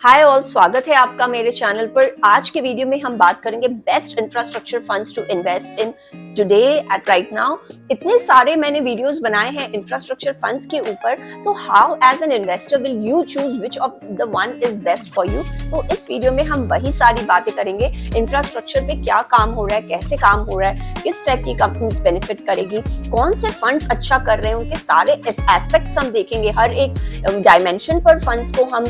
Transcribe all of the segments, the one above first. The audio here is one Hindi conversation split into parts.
हाय ऑल, स्वागत है आपका मेरे चैनल पर। आज के वीडियो में हम बात करेंगे best infrastructure funds to invest in today at right now. इतने सारे मैंने वीडियोस बनाए हैं इंफ्रास्ट्रक्चर फंड्स के ऊपर, तो how as an investor will you choose which of the one is best for you. तो इस वीडियो में हम वही सारी बातें करेंगे, इंफ्रास्ट्रक्चर पे क्या काम हो रहा है, कैसे काम हो रहा है, किस टाइप की कंपनीज बेनिफिट करेगी, कौन से फंड्स अच्छा कर रहे हैं, उनके सारे एस्पेक्ट्स हम देखेंगे। हर एक डायमेंशन पर फंड्स को हम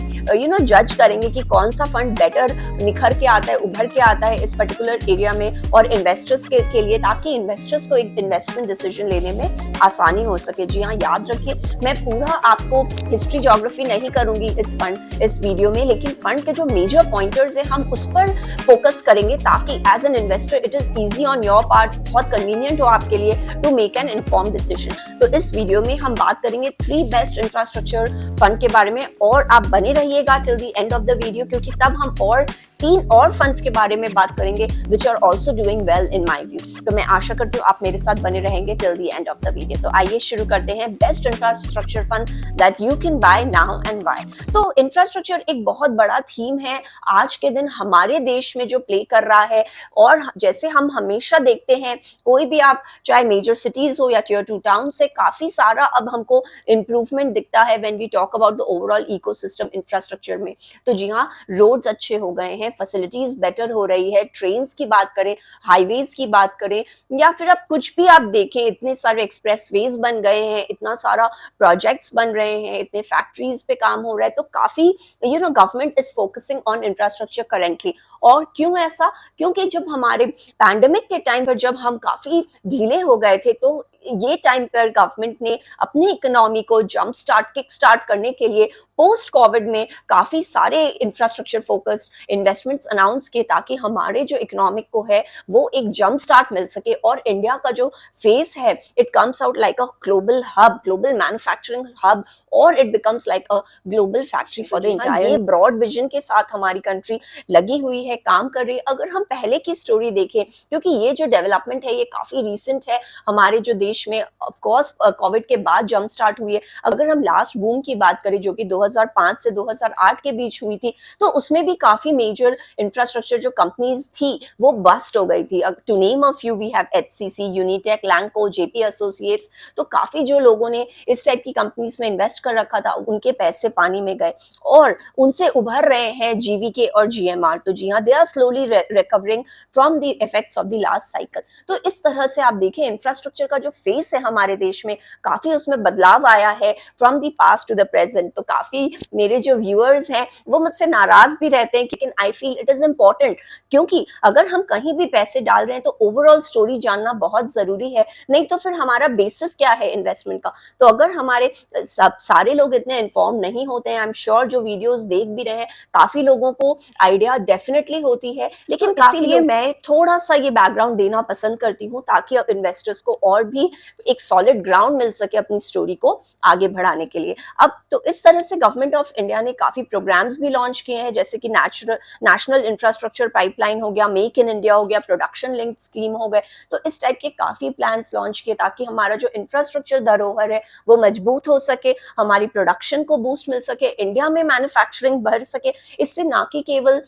जज करेंगे कि कौन सा फंड बेटर निखर के आता है, उभर के आता है इस पर्टिकुलर एरिया में और इन्वेस्टर्स के लिए, ताकि इन्वेस्टर्स को एक इन्वेस्टमेंट डिसीजन लेने में आसानी हो सके। जी हाँ, याद रखिए, मैं पूरा आपको हिस्ट्री ज्योग्राफी नहीं करूंगी इस वीडियो में, लेकिन फंड के जो मेजर पॉइंटर्स है हम उस पर फोकस करेंगे, ताकि as an investor it is easy on your part, बहुत कन्वीनियंट हो आपके लिए to make an informed decision. तो इस वीडियो में हम बात करेंगे 3 बेस्ट इंफ्रास्ट्रक्चर फंड के बारे में, और आप बने रहिएगा till the end of the video, क्योंकि तब हम और 3 और फंड्स के बारे में बात करेंगे which are also doing well in my view. तो मैं आशा करती हूँ आप मेरे साथ बने रहेंगे till the end of the video. तो आइए शुरू करते हैं, best infrastructure fund that you can buy now and why. तो इंफ्रास्ट्रक्चर एक बहुत बड़ा थीम है आज के दिन हमारे देश में जो प्ले कर रहा है, और जैसे हम हमेशा देखते हैं, कोई भी आप चाहे मेजर सिटीज हो या टियर 2 टाउन से, काफी सारा अब हमको इम्प्रूवमेंट दिखता है when we talk about the overall ecosystem infrastructure में। तो जी हाँ, रोड्स अच्छे हो गए हैं, फैसिलिटीज बेटर हो रही है, ट्रेन्स की बात करें, हाईवेज की बात करें, या फिर अब कुछ भी आप देखें, इतने सारे एक्सप्रेसवेज बन गए हैं, इतना सारा प्रोजेक्ट्स बन रहे हैं, इतने फैक्ट्रीज पे काम हो रहा है। तो काफी government is focusing on infrastructure currently. और क्यों ऐसा? क्योंकि जब हमारे पैंडेमिक के टाइम पर जब हम काफी ढीले हो गए थे, तो ये टाइम पर गवर्नमेंट ने अपनी इकोनॉमी को किक स्टार्ट करने के लिए पोस्ट कोविड में काफी सारे इंफ्रास्ट्रक्चर फोकस्ड इन्वेस्टमेंट्स अनाउंस किए, ताकि हमारे जो इकोनॉमिक को है वो एक जंप स्टार्ट मिल सके, और इंडिया का जो फेस है it comes out like a global hub, global manufacturing hub, और it becomes like a global factory for the entire. ये ब्रॉड विजन के साथ हमारी कंट्री लगी हुई है, काम कर रही है। अगर हम पहले की स्टोरी देखें, क्योंकि ये जो डेवलपमेंट है ये काफी रिसेंट है हमारे जो देश में, ऑफ कोर्स कोविड के बाद जंप स्टार्ट हुई है। अगर हम लास्ट बूम की बात करें जो कि 2005 से 2008 के बीच हुई थी, तो उसमें भी काफी मेजर इंफ्रास्ट्रक्चर जो कंपनीज थी वो बस्ट हो गई थी। To name a few, we have HCC, Unitech, Lanco, JP Associates. तो काफी जो लोगों ने इस टाइप की कंपनीज में इन्वेस्ट कर रखा था, उनके पैसे पानी में गए, और उनसे उभर रहे हैं जीवीके और जीएमआर। तो जी हाँ, they are slowly recovering from the effects of the last cycle. तो इस तरह से आप देखें, इंफ्रास्ट्रक्चर का जो फेस है हमारे देश में, काफी उसमें बदलाव आया है from the past to the present. तो काफी मेरे जो व्यूअर्स हैं वो मुझसे नाराज भी रहते हैं, लेकिन I feel it is important, क्योंकि अगर हम कहीं भी पैसे डाल रहे हैं तो ओवरऑल स्टोरी जानना बहुत जरूरी है। नहीं तो फिर हमारा बेसिस क्या है इन्वेस्टमेंट का? तो अगर हमारे सब सारे लोग इतने इन्फॉर्म नहीं होते हैं, आई एम श्योर जो वीडियोस देख भी रहे हैं, काफी लोगों को आइडिया डेफिनेटली होती है, लेकिन इसीलिए मैं थोड़ा सा ये बैकग्राउंड देना पसंद करती हूँ, ताकि इन्वेस्टर्स को और भी एक सॉलिड ग्राउंड मिल सके अपनी स्टोरी को आगे बढ़ाने के लिए। अब तो इस तरह से गवर्नमेंट ऑफ इंडिया ने काफी प्रोग्राम्स भी लॉन्च किए हैं, जैसे कि नेशनल इंफ्रास्ट्रक्चर पाइपलाइन हो गया, मेक इन इंडिया हो गया, प्रोडक्शन लिंक्ड स्कीम हो गए। तो इस टाइप के काफी प्लान्स लॉन्च किए, ताकि हमारा जो इंफ्रास्ट्रक्चर धरोहर है वो मजबूत हो सके, हमारी प्रोडक्शन को बूस्ट मिल सके, इंडिया में मैन्युफैक्चरिंग बढ़ सके। इससे ना कि केवल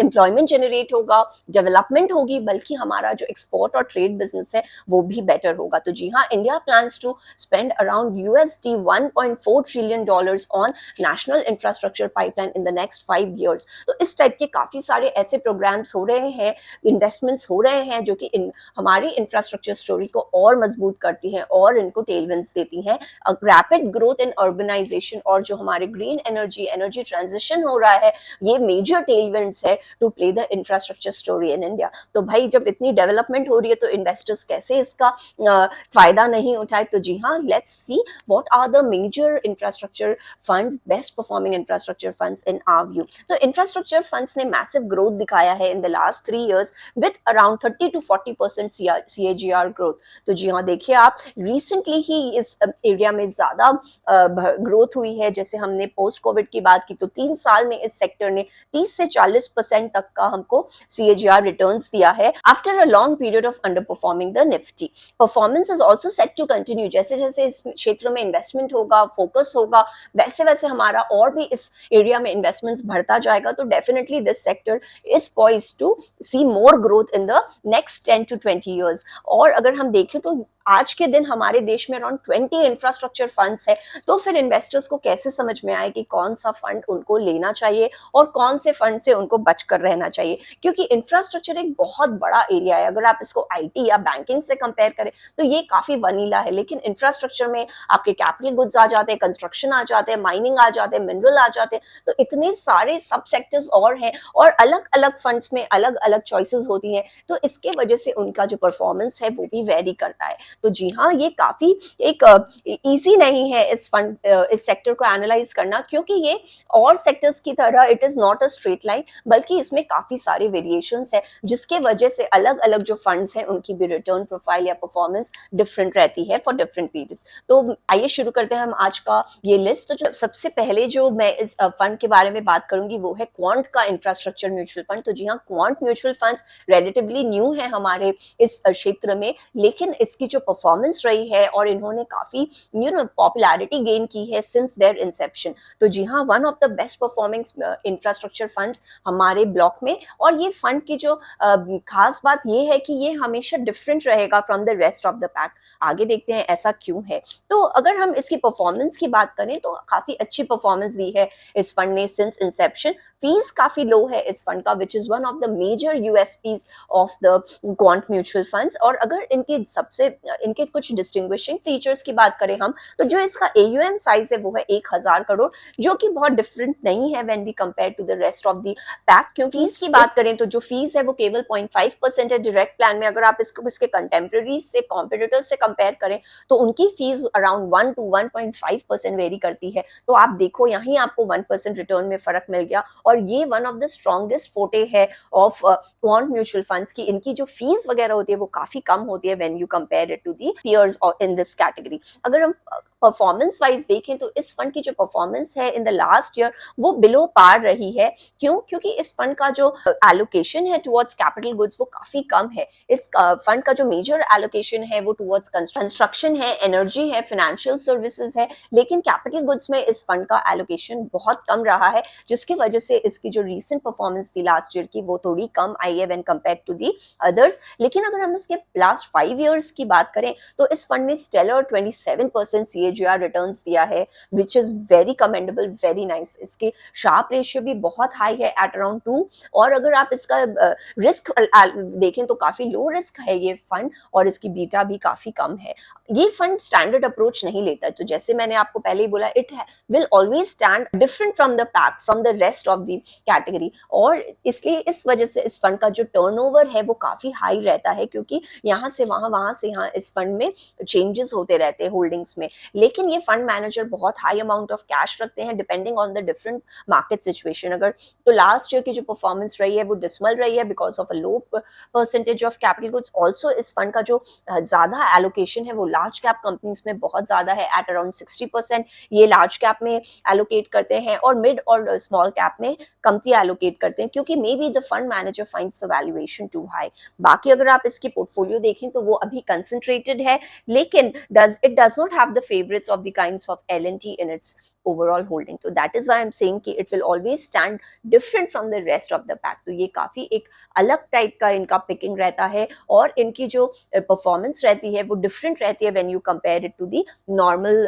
एम्प्लॉयमेंट जनरेट होगा, डेवलपमेंट होगी, बल्कि हमारा जो एक्सपोर्ट और ट्रेड बिजनेस है वो भी बेटर होगा। तो जी हाँ, India plans to spend around USD 1.4 trillion dollars on national infrastructure pipeline in the next 5 years। तो इस टाइप के काफी सारे ऐसे प्रोग्राम्स हो रहे हैं, इन्वेस्टमेंट्स हो रहे हैं, जो कि हमारी इंफ्रास्ट्रक्चर स्टोरी को और मजबूत करती हैं और इनको टेलविंड्स देती हैं। रैपिड ग्रोथ इन अर्बनाइजेशन और जो हमारे ग्रीन एनर्जी ट्रांजिशन हो रहा है, ये मेजर टेलविंड्स है to play the infrastructure story in India. तो भाई, जब इतनी डेवलपमेंट हो रही है तो इन्वेस्टर्स कैसे इसका फायदा नहीं उठाए? तो जी हाँ, let's see what are the major infrastructure funds, best performing infrastructure funds in our view. तो इंफ्रास्ट्रक्चर फंड्स ने मैसिव ग्रोथ दिखाया है in the last 3 years with around 30 to 40% CAGR growth. तो जी हाँ, देखिए आप, रिसेंटली ही इस एरिया में ज्यादा ग्रोथ हुई है। जैसे हमने पोस्ट कोविड की बात की, तो 3 साल में इस सेक्टर ने 30 से 40% तक का हमको CAGR रिटर्न्स दिया है after a long period of under performing the Nifty. Performance is also set to continue. जैसे जैसे इस क्षेत्र में इन्वेस्टमेंट होगा, फोकस होगा, वैसे वैसे हमारा और भी इस एरिया में इन्वेस्टमेंट्स बढ़ता जाएगा। तो definitely this sector is poised to see more growth in the next 10 to 20 years। और अगर हम देखें तो आज के दिन हमारे देश में अराउंड 20 इंफ्रास्ट्रक्चर फंड्स है। तो फिर इन्वेस्टर्स को कैसे समझ में आए कि कौन सा फंड उनको लेना चाहिए और कौन से फंड से उनको बचकर रहना चाहिए, क्योंकि इंफ्रास्ट्रक्चर एक बहुत बड़ा एरिया है। अगर आप इसको आईटी या बैंकिंग से कंपेयर करें तो ये काफी वनीला है, लेकिन इंफ्रास्ट्रक्चर में आपके कैपिटल गुड्स आ जाते हैं, कंस्ट्रक्शन आ जाते हैं, माइनिंग आ जाते हैं, मिनरल आ जाते हैं, तो इतने सारे सब सेक्टर्स और हैं और अलग अलग फंड्स में अलग अलग चॉइसेस होती हैं। तो इसके वजह से उनका जो परफॉर्मेंस है वो भी वेरी करता है। तो जी हाँ, ये काफी एक इजी नहीं है इस सेक्टर को एनालाइज करना, क्योंकि ये और सेक्टर्स की तरह it is not a straight line, बल्कि इसमें काफी सारे वेरिएशंस है, जिसके वजह से अलग अलग जो फंड्स हैं उनकी भी रिटर्न प्रोफाइल या परफॉर्मेंस डिफरेंट रहती है फॉर डिफरेंट पीरियड्स। तो आइए शुरू करते हैं हम आज का ये लिस्ट। तो जो सबसे पहले जो मैं इस फंड के बारे में बात करूंगी वो है क्वांट का इंफ्रास्ट्रक्चर म्यूचुअल फंड। तो जी हाँ, quant mutual fund relatively new है हमारे इस क्षेत्र में, लेकिन इसकी जो परफॉर्मेंस रही है और इन्होंने काफी पॉपुलैरिटी गेन की है सिंस देयर इंसेप्शन। तो जी हाँ, one of the best performing infrastructure funds हमारे ब्लॉक में। और ये फंड की जो खास बात ये है कि ये हमेशा डिफरेंट रहेगा from the rest of the pack. आगे देखते हैं ऐसा क्यों है। तो अगर हम इसकी परफॉर्मेंस की बात करें तो काफी अच्छी परफॉर्मेंस दी है इस फंड ने सिंस इंसेप्शन। फीस काफी लो है इस फंड का, which is one of the major USPs of the Quant mutual funds. और अगर इनके कुछ डिस्टिंग्विशिंग फीचर्स की बात करें हम, तो जो इसका AUM साइज है वो है 1000 करोड़, जो कि बहुत डिफरेंट नहीं है when we compare to the rest of the pack. क्योंकि इसकी बात करें तो जो फीस है वो केवल 0.5% है डायरेक्ट प्लान में। अगर आप इसको इसके कंटेम्प्रेरीज से, कॉम्पिटिटर्स से कंपेयर करें तो उनकी फीस अराउंड 1 to 1.5% वेरी करती है। तो आप देखो यहीं आपको 1% रिटर्न में फर्क मिल गया। और ये वन ऑफ द स्ट्रॉन्गेस्ट फोटे है ऑफ क्वांट म्यूचुअल फंड्स की। इनकी जो फीस वगैरह होती है वो काफी कम होती है when you compare it to the peers in this category. अगर हम परफॉर्मेंस वाइज देखें तो इस फंड की जो परफॉर्मेंस है इन द लास्ट ईयर वो बिलो पार रही है। क्यों? क्योंकि इस फंड का जो एलोकेशन है टुवर्ड्स कैपिटल गुड्स वो काफी कम है। इस फंड का जो मेजर एलोकेशन है वो टुवर्ड्स कंस्ट्रक्शन है, एनर्जी है, फाइनेंशियल सर्विसेज है, लेकिन कैपिटल गुड्स में इस फंड का एलोकेशन बहुत कम रहा है, जिसकी वजह से इसकी जो रीसेंट परफॉर्मेंस थी लास्ट ईयर की वो थोड़ी कम आई है when compare to the others. लेकिन अगर हम इसके लास्ट 5 ईयर्स की बात करें तो इस फंड ने स्टेलर 27% CAGR रिटर्न्स दिया है, which is very commendable, very nice. इसके शार्प रेशियो भी बहुत हाई है एट अराउंड 2। और अगर आप इसका रिस्क देखें तो काफी लो रिस्क है ये फंड, और इसकी बीटा भी काफी कम है। ये फंड स्टैंडर्ड अप्रोच नहीं लेता, तो जैसे मैंने आपको पहले ही बोला, it will always stand different from the pack, from the rest of the category. और इसलिए इस वजह से इस फंड का जो टर्नओवर है वो काफी हाई रहता है, क्योंकि यहाँ से वहां, वहां से यहाँ इस फंड में चेंजेस होते रहते हैं होल्डिंग्स में। लेकिन ये फंड मैनेजर बहुत हाई अमाउंट ऑफ कैश रखते हैं depending on the different market situation. अगर तो लास्ट ईयर की जो परफॉर्मेंस रही है वो डिसमल रही है because of a low percentage of capital goods. Also इस फंड का जो ज्यादा एलोकेशन है वो लार्ज कैप कंपनीज में बहुत ज्यादा है, एट अराउंड 60% ये लार्ज कैप में एलोकेट करते हैं और मिड और स्मॉल कैप में कमती एलोकेट करते हैं, क्योंकि maybe the fund manager finds the valuation too high. बाकी अगर आप इसकी पोर्टफोलियो देखें तो वो अभी कंसंट्रेटेड है, लेकिन it does not have the favorites of the kinds of L&T in its overall holding. So that is why I'm saying कि it will always stand different from the rest of the pack. तो ये काफी एक अलग टाइप का इनका पिकिंग रहता है, और इनकी जो परफॉर्मेंस रहती है वो डिफरेंट रहती है when you compare it to the normal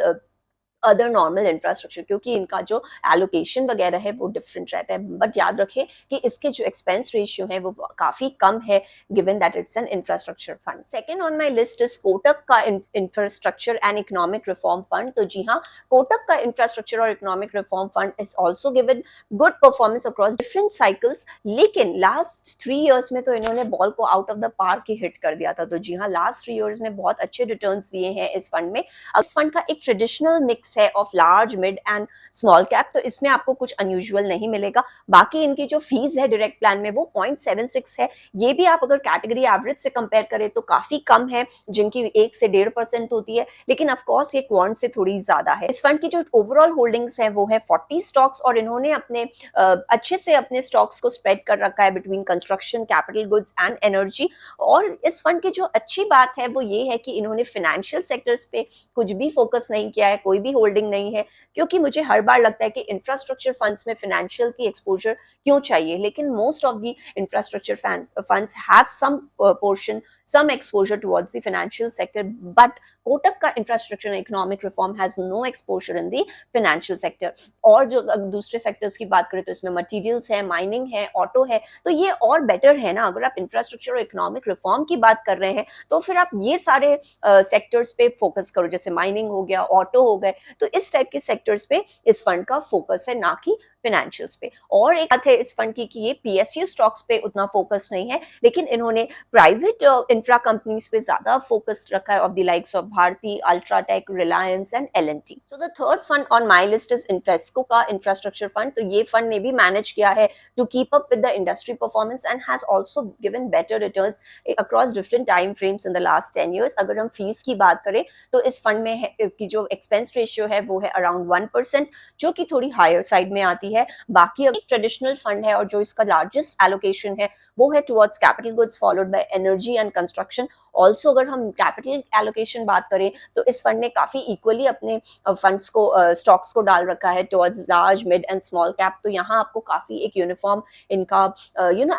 other normal infrastructure, क्योंकि इनका जो एलोकेशन वगैरह है वो डिफरेंट रहता है। बट याद रखें कि इसके जो एक्सपेंस रेशियो है वो काफी कम है, given that it's an infrastructure fund. Second on my list is Kotak का infrastructure and economic reform fund. तो जी हाँ, कोटक का इंफ्रास्ट्रक्चर और economic reform fund is also given good performance across different cycles, लेकिन लास्ट 3 ईयर्स में तो इन्होंने बॉल को आउट ऑफ द पार्क ही हिट कर दिया था। तो जी हाँ, लास्ट 3 ईयर्स में बहुत अच्छे रिटर्न्स दिए हैं इस फंड में। इस फंड का एक ट्रेडिशनल मिक्स मिक्स है of large, mid and small cap, तो इसमें आपको कुछ अनयूजुअल नहीं मिलेगा। बाकी इनकी जो फीस है डायरेक्ट प्लान में वो 0.76 है। ये भी आप अगर कैटेगरी एवरेज से कंपेयर करें तो काफी कम है, जिनकी 1 से 1.5% होती है, लेकिन ऑफ कोर्स ये क्वांट से थोड़ी ज्यादा है। इस फंड की जो ओवरऑल होल्डिंग्स है वो है 40 स्टॉक्स, और इन्होंने अपने अच्छे से अपने स्टॉक्स को स्प्रेड कर रखा है between construction, capital goods and energy. और इस फंड की जो अच्छी बात है वो ये है कि इन्होंने फाइनेंशियल सेक्टर्स पे कुछ भी फोकस नहीं किया है, कोई भी होल्डिंग नहीं है, क्योंकि मुझे हर बार लगता है कि इंफ्रास्ट्रक्चर फंड्स में फाइनेंशियल की एक्सपोजर क्यों चाहिए, लेकिन most of the infrastructure funds have some portion, some exposure towards the financial sector, but Kotak का infrastructure economic reform has no exposure in the financial sector. और जो दूसरे सेक्टर्स की बात करें तो इसमें मटेरियल्स है, माइनिंग है, ऑटो है, तो ये और बेटर है ना। अगर आप इंफ्रास्ट्रक्चर और इकोनॉमिक रिफॉर्म की बात कर रहे हैं तो फिर आप ये सारे सेक्टर्स पे फोकस करो, जैसे माइनिंग हो गया, ऑटो हो गए, तो इस टाइप के सेक्टर्स पे इस फंड का फोकस है, ना कि फाइनेंशियल्स पे। और एक बात है इस फंड की कि ये पीएसयू स्टॉक्स पे उतना फोकस नहीं है, लेकिन इन्होंने प्राइवेट इंफ्रा कंपनीज पे ज्यादा फोकस रखा है, of the likes of Bharti, UltraTech, Reliance and L&T. So the third fund on my list is Invesco का इंफ्रास्ट्रक्चर फंड। तो ये फंड ने भी मैनेज किया है to keep up with the industry performance and has also given better returns across different time frames in the last 10 years। अगर हम फीस की बात करें तो इस फंड में की जो एक्सपेंस रेशियो है वो है अराउंड 1%, जो कि थोड़ी हायर साइड में आती है। बाकी एक ट्रेडिशनल फंड है और जो इसका लार्जेस्ट एलोकेशन है वो है towards capital goods followed by energy and construction. Also अगर हम कैपिटल एलोकेशन बात करें तो इस फंड ने काफी इक्वली अपने फंड्स को स्टॉक्स को डाल रखा है towards large, mid and small cap. तो यहाँ आपको काफी एक यूनिफॉर्म इनका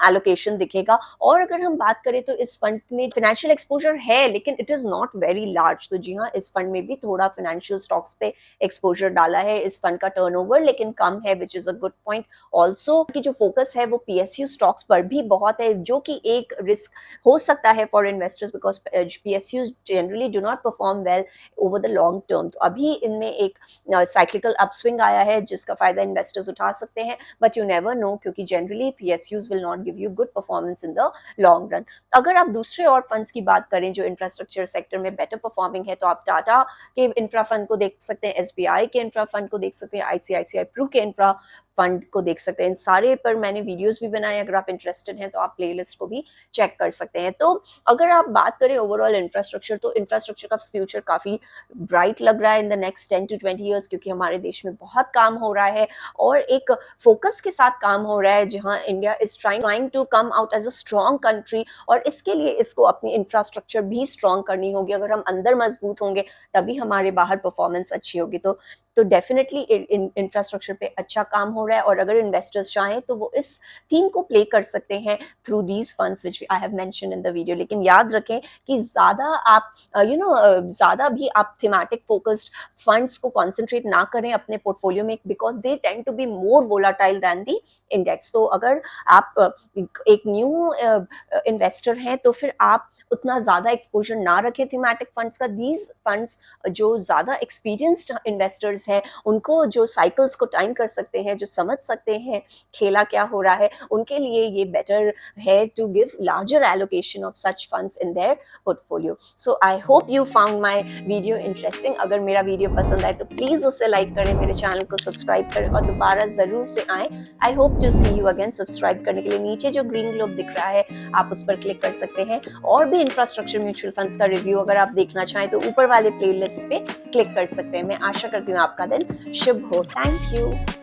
एलोकेशन दिखेगा। और अगर हम बात करें तो इस फंड में फाइनेंशियल एक्सपोजर है, लेकिन it is not very large. तो जी हाँ, इस फंड में भी थोड़ा फाइनेंशियल स्टॉक्स पे एक्सपोजर डाला है। इस फंड का टर्नओवर लेकिन कम है, which is a good point. Also की जो फोकस है वो पीएसयू स्टॉक्स पर भी बहुत है, जो कि एक रिस्क हो सकता है for investors, because PSU generally do not perform well over the long term. तो अभी इनमें एक साइक्लिकल अपस्विंग आया है जिसका फायदा इन्वेस्टर्स उठा सकते हैं, बट यू नेवर नो, क्योंकि generally PSUs will not give you good performance in the long run. अगर आप दूसरे और फंड्स की बात करें जो इंफ्रास्ट्रक्चर सेक्टर में बेटर परफॉर्मिंग है, तो आप टाटा के इंफ्रा फंड को देख सकते हैं, एसबीआई के इंफ्रा फंड को देख सकते हैं, आईसीआईसीआई प्रू के इंफ्रा फंड को देख सकते हैं। इन सारे पर मैंने वीडियोस भी बनाए, अगर आप इंटरेस्टेड हैं तो आप प्लेलिस्ट को भी चेक कर सकते हैं। तो अगर आप बात करें ओवरऑल इंफ्रास्ट्रक्चर, तो इंफ्रास्ट्रक्चर का फ्यूचर काफी ब्राइट लग रहा है in the next 10 to 20 years, क्योंकि हमारे देश में बहुत काम हो रहा है और एक फोकस के साथ काम हो रहा है, जहां India is trying to come out as a strong country. और इसके लिए इसको अपनी इंफ्रास्ट्रक्चर भी स्ट्रॉन्ग करनी होगी। अगर हम अंदर मजबूत होंगे तभी हमारे बाहर परफॉर्मेंस अच्छी होगी। तो डेफिनेटली इंफ्रास्ट्रक्चर पे अच्छा काम हो रहा है, और अगर इन्वेस्टर्स चाहें तो वो इस थीम को प्ले कर सकते हैं through these funds which I have mentioned in the video. लेकिन याद रखें कि ज्यादा आप ज्यादा भी आप थीमेटिक फोकस्ड फंड्स को कॉन्सेंट्रेट ना करें अपने पोर्टफोलियो में, because they tend to be more volatile than the index. तो अगर आप एक न्यू इन्वेस्टर हैं तो फिर आप उतना ज्यादा एक्सपोजर ना रखें थीमेटिक फंड्स का। दीज फंड्स जो ज्यादा एक्सपीरियंस्ड इन्वेस्टर्स हैं, उनको जो साइकिल्स को टाइम कर सकते हैं, जो समझ सकते हैं खेला क्या हो रहा है, उनके लिए ये बेटर है to give larger allocation of such funds in their portfolio. So I hope you found my video interesting. अगर मेरा वीडियो पसंद आए तो प्लीज उसे लाइक करें, मेरे चैनल को सब्सक्राइब करें और दोबारा जरूर से आए। I hope to see you again. Subscribe करने के लिए नीचे जो ग्रीन ग्लोब दिख रहा है आप उस पर क्लिक कर सकते हैं। और भी इंफ्रास्ट्रक्चर म्यूचुअल फंड्स का रिव्यू अगर आप देखना चाहें तो ऊपर वाले प्लेलिस्ट पे क्लिक कर सकते हैं। मैं आशा करती हूँ आपका दिन शुभ हो। Thank you.